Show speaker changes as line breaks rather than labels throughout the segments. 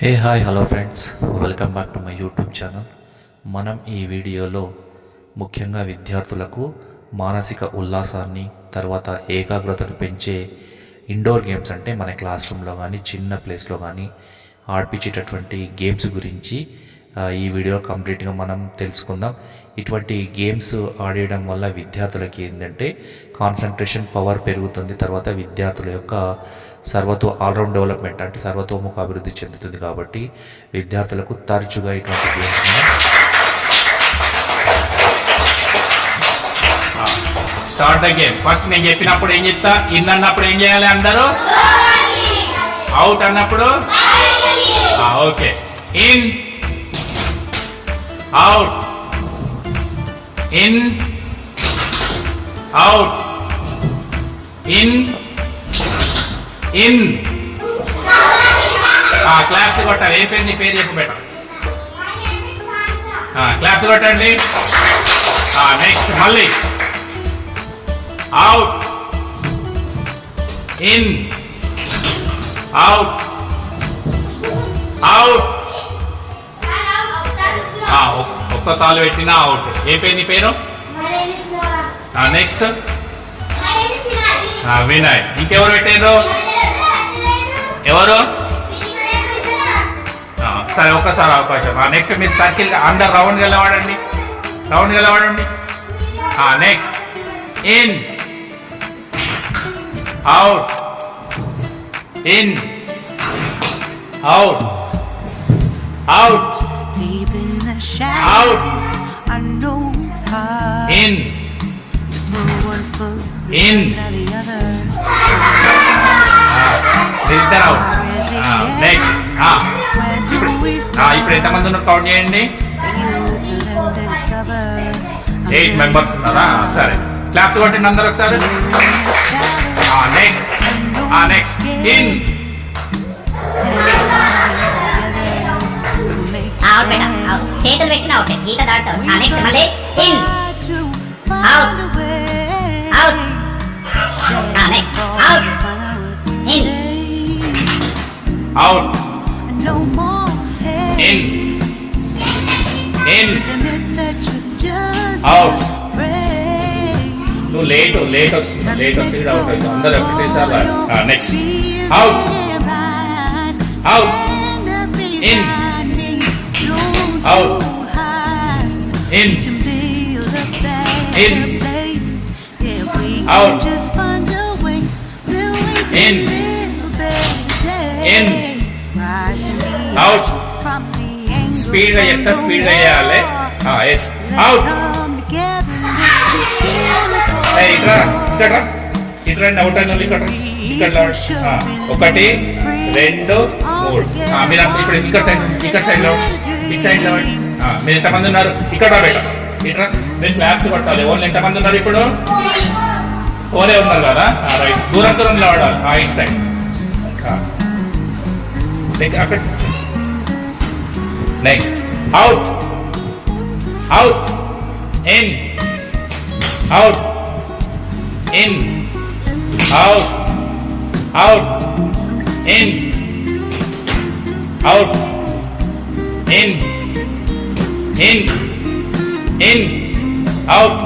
Hi hello friends, welcome back to my YouTube channel. మనం ఈ వీడియోలో ముఖ్యంగా విద్యార్థులకు మానసిక ఉల్లాసాన్ని తర్వాత ఏకాగ్రతను పెంచే ఇండోర్ గేమ్స్ అంటే మన క్లాస్ రూమ్లో కానీ చిన్న ప్లేస్లో కానీ ఆడిపించేటటువంటి గేమ్స్ గురించి ఈ వీడియో కంప్లీట్గా మనం తెలుసుకుందాం. ఇటువంటి గేమ్స్ ఆడేయడం వల్ల విద్యార్థులకి ఏంటంటే కాన్సన్ట్రేషన్ పవర్ పెరుగుతుంది. తర్వాత విద్యార్థుల యొక్క ఆల్రౌండ్ డెవలప్మెంట్ అంటే సర్వతోముఖ అభివృద్ధి చెందుతుంది. కాబట్టి విద్యార్థులకు తరచుగా ఇటువంటి games
start the game. First నేను చెప్పినప్పుడు ఏం చెప్తా, ఇన్ అన్నప్పుడు ఏం చేయాలి అందరూ, అవుట్ అన్నప్పుడు okay, in out, in out, in in. Claps కొట్టాలి. ఏ పేరు నీ పేరు చెప్పు బెటర్. క్లాప్స్ కొట్టండి. నెక్స్ట్ మళ్ళీ అవుట్, ఇన్, అవుట్, అవుట్. ఒక్క కాలు పెట్టినా అవుట్. ఏ పేరు నీ పేరు? నెక్స్ట్ వినయ్. ఇంకెవరు పెట్టారు? ఎవరు? సరే ఒక్కసారి అవకాశం. నెక్స్ట్ మీరు సర్కిల్ అందరు రౌండ్ గెలవాడండి, రౌండ్ గెలవాడండి. Next in, out, in, out, out, out, in, in, ఇద్దరు అవుట్. నెక్స్ట్ ఇప్పుడు ఎంతమంది ఉన్నారు కౌంట్ చేయండి. 8 మెంబర్స్ ఉన్నారా? సరే క్లాప్స్ కొట్టండి అందరు ఒకసారి. నెక్స్ట్ నెక్స్ట్ ఇన్,
చేతులు పెట్టిన అవుట్, ఈత దాటావు. నెక్స్ట్ మళ్ళీ in, out, out, next out, in,
out, in, in, out. నువ్వు లేట్ వస్తుంది అవుట్ అవుతుంది. అందరూ ఒకటేసారి. Next out, out, in, out, in, in, out, in, in, out. స్పీడ్గా చెప్తా, స్పీడ్గా చేయాలి. Yes, out. ఇట్లా ఇక్కడ ఇట్రండి, అవుట్ అయిన వాళ్ళు ఇక్కడ ఇక్కడ 1 2 3. మీరు ఇప్పుడు ఇక్కడ సైడ్ లో ఇటు సైడ్ లో మీరు ఎంతమంది ఉన్నారు? ఇక్కడ బయట ఇట్లా మీరు క్లాప్స్ కొట్టాలి. ఓన్లీ ఎంతమంది ఉన్నారు ఇప్పుడు? 4 ఉన్నారు కదా. రైట్, దూరం దూరంలో ఆడాలి. ఇటు సైడ్ అక్కడ. Next out, out, in, out, in, out, out, in, out, in, in, in, out.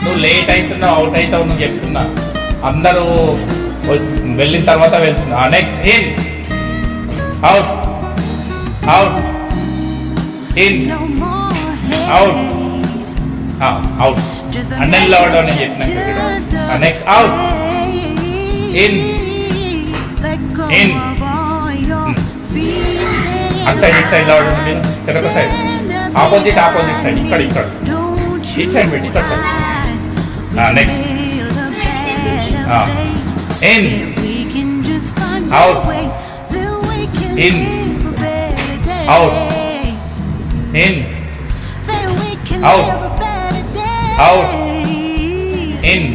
నువ్వు లేట్ అవుతున్నావు, అవుట్ అవుతావు నువ్వు చెప్తున్నా. అందరూ వెళ్ళిన తర్వాత వెళ్తున్నా. Next in, out, out, in, out, out. అన్నెల్లో అవడం నేను చెప్పిన. నెక్స్ట్ అవుట్, ఇన్, ఇన్, అటు సైడ్ ఇటు సైడ్ అవడం మీరు చెరొక సైడ్ ఆపోజిట్ సైడ్ ఇక్కడ ఇటు సైడ్ పెట్టి ఇక్కడ side. Next in, out, in, out, in, out, out, in,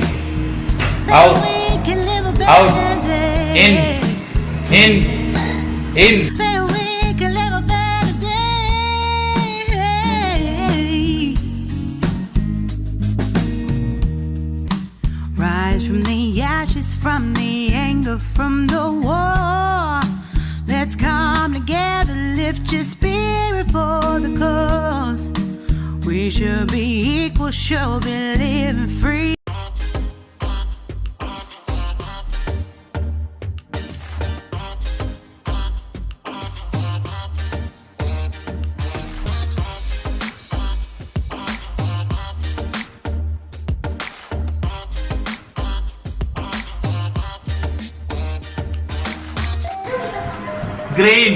out, out, in, in, in.
Rise from the ashes, from the anger, from the war. Let's come together. lift your spirit for the cause. We should be equal, should be living free.
Green.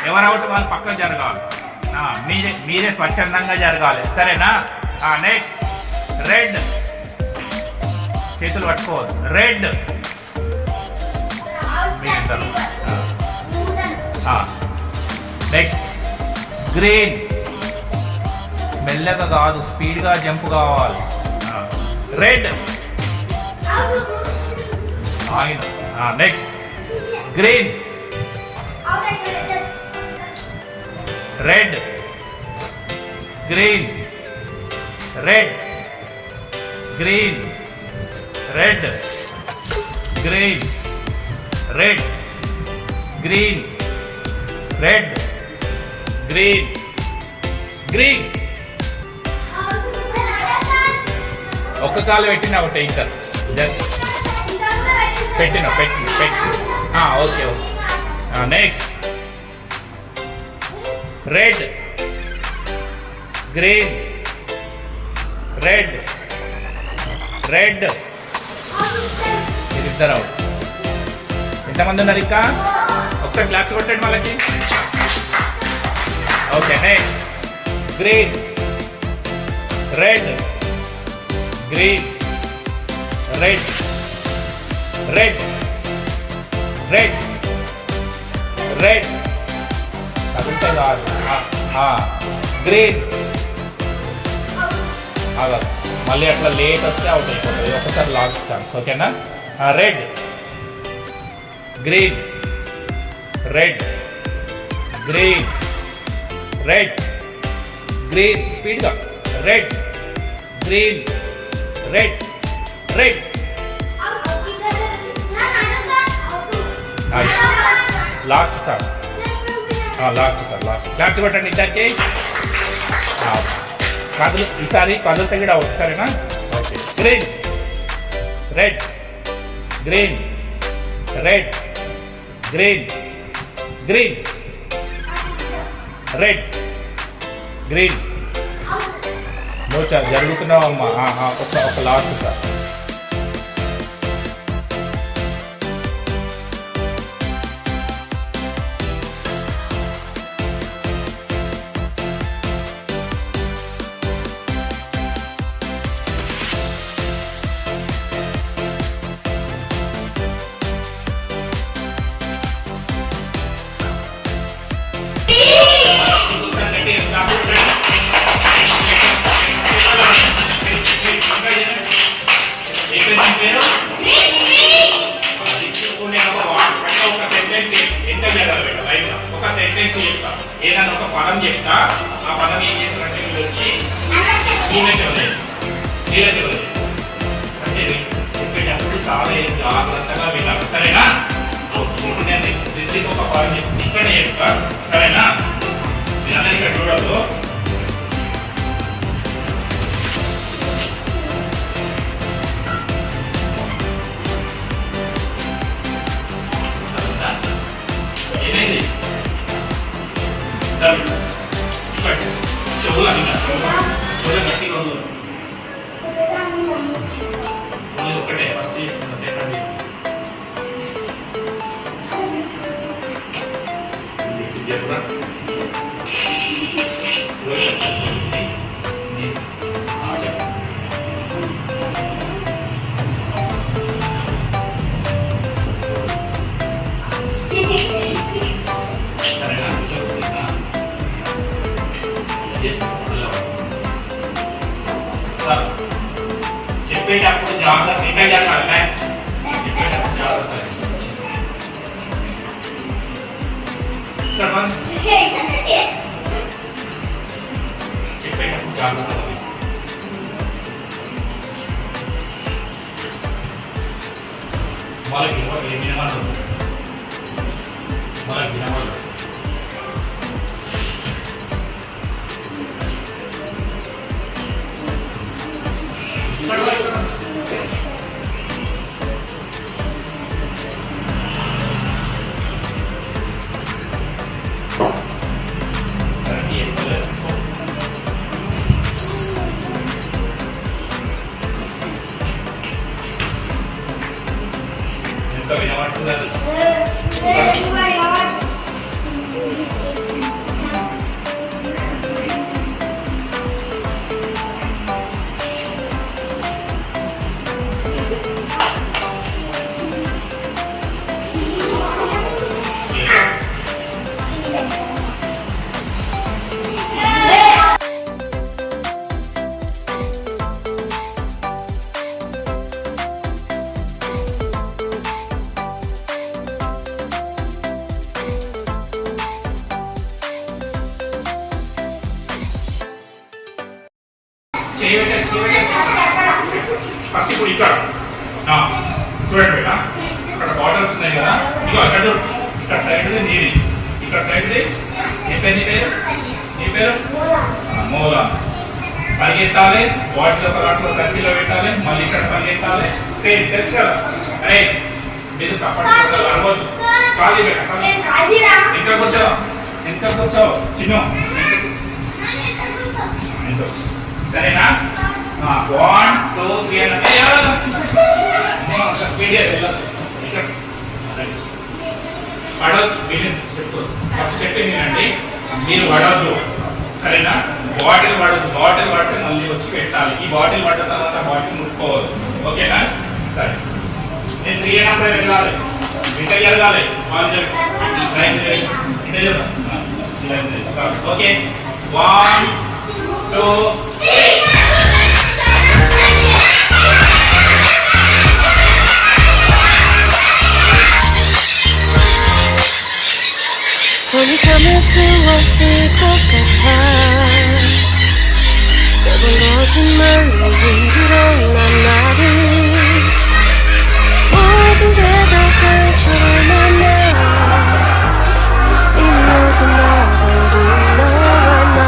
ఎవరు out వాళ్ళు పక్కన జరగాలి. మీరే స్వచ్ఛందంగా జరగాలి, సరేనా? Next red. చేతులు పట్టుకోవద్దు. Red. Next green. మెల్లగా కాదు, స్పీడ్గా జంప్ కావాలి. రెడ్. ఆయన. Next green. Red. Green. Red. Green. Red. Green. Red. Green. Red. Green. Green. ఒక్క కాలు పెట్టిన ఒకటి ఇంకా పెట్టిన పెట్టి okay okay. Next red. Green. Red. Red. ఇద్దరు అవుట్. ఎంతమంది ఉన్నారు ఇంకా? ఒకసారి గ్లాస్ కొట్టండి వాళ్ళకి. Okay. Next green. Red. Green. Red. Red. Red. Red. కదులుతే కాదు. గ్రీన్. మళ్ళీ అట్లా లేట్ వస్తే అవుట్ అయిపోతుంది. ఒకసారి లాస్ట్ ఛాన్స్, ఓకేనా? Red. Green. Red. Green. Red. Green. స్పీడ్గా. Red. Green. Red. Red. Last sir. Last claps కొట్టండి ఇద్దరికి. కదులు ఈసారి కదులుతే కూడా అవుట్, సరేనా? Okay. Green. Red. Green. Red. Green. Green. Red. Green. నువ్వు జరుగుతున్నావు అమ్మా. ఒక లాస్ట్ సార్. ఒక సెంటెన్స్ చెప్తా, ఏదైనా ఒక పదం చెప్తా. ఆ పదం ఏం చేస్తారంటే మీరు వచ్చి అంటే చెప్పేటప్పుడు చాలా జాగ్రత్తగా వినాలి, సరేనా? ఇప్పుడు నేను దిద్దికి ఒక పదం చెప్తే ఇక్కడే చెప్తా, సరేనా? మీరందరూ ఇక్కడ చూడదు. ఏమైంది? చెవులు గట్టిగా ఒకటే ఫస్ట్ సెకండ్ చెప్పేటప్పుడు జాగ్రత్త ఇంకా జరగాలి. చెప్పేటప్పుడు జాగ్రత్త. చెప్పేటప్పుడు జాగ్రత్త. వాళ్ళకి ఏమైనా పట్టుకున్నారు ఫస్ట్ ఇప్పుడు ఇక్కడ చూడండి బేటా ఇక్కడ బాటిల్స్ ఉన్నాయి కదా ఇగో ఇక్కడ చూడు ఇక్కడ సైడ్ది నీది ఇక్కడ సైడ్ది నీ పేరు నీ పేరు మూల పరిగెత్తాలి బాటిల్ ఒక దాంట్లో సర్కిల్లో పెట్టాలి మళ్ళీ ఇక్కడ పరిగెత్తాలి సేమ్ తెలుసు కదా అరే మీరు సపోర్ట్ అరవద్దు ఖాళీ బేటా ఇంకా కూర్చోవు చిన్న సరేనా 1 2 3 అంటే స్పీడ్ పడవద్దు మీరు చెప్పు ఫస్ట్ చెప్పింది అండి మీరు పడవద్దు సరేనా బాటిల్ పడితే మళ్ళీ వచ్చి పెట్టాలి ఈ బాటిల్ పడ్డ తర్వాత బాటిల్ ముట్టుకోవద్దు ఓకేనా సరే నేను 3 అయినప్పుడు వెళ్ళాలి ఇంటర్ వెళ్ళాలి ఓకే 1 2 3
돈이 참을 수 없을 것 같아 매번 거짓말로 흔들어 난 나를 모든 게 다 살처럼 나 이미 어긋나버린 너와 나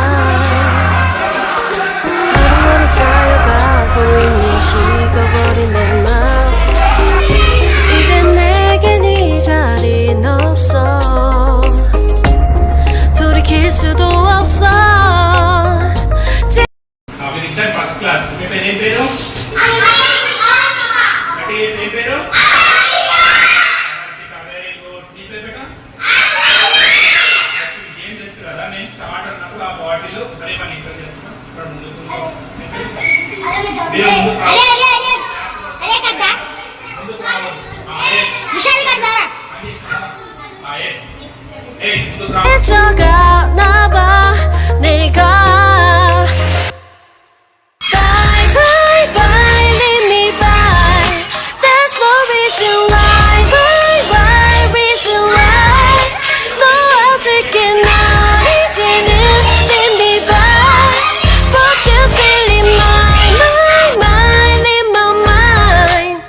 하루하루 쌓여가고 있는 식어버린 내 맘 이제 내겐 이 자리는 없어 돌이킬 수도 없어
వీరిద్దరు ఫస్ట్ క్లాస్ మీ పేరు ఏం పేరు ఏం పేరు వెరీ గుడ్ నీ పేరు బేటా ఏం తెలుసు కదా నేను స్టార్ట్ అన్నప్పుడు ఆ బాటిల్ సరే మన ఇక్కడ చెప్తున్నా ఇక్కడ ముందుకు
해쳐가나봐 내가 Bye bye bye leave me by There's no reason why Bye bye reason why 너 어떻게 날 이제는 leave me by But you still in my mind in my mind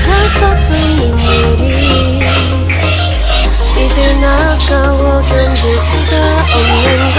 벌써 눈물이 이젠 아까워 견딜 수가 없는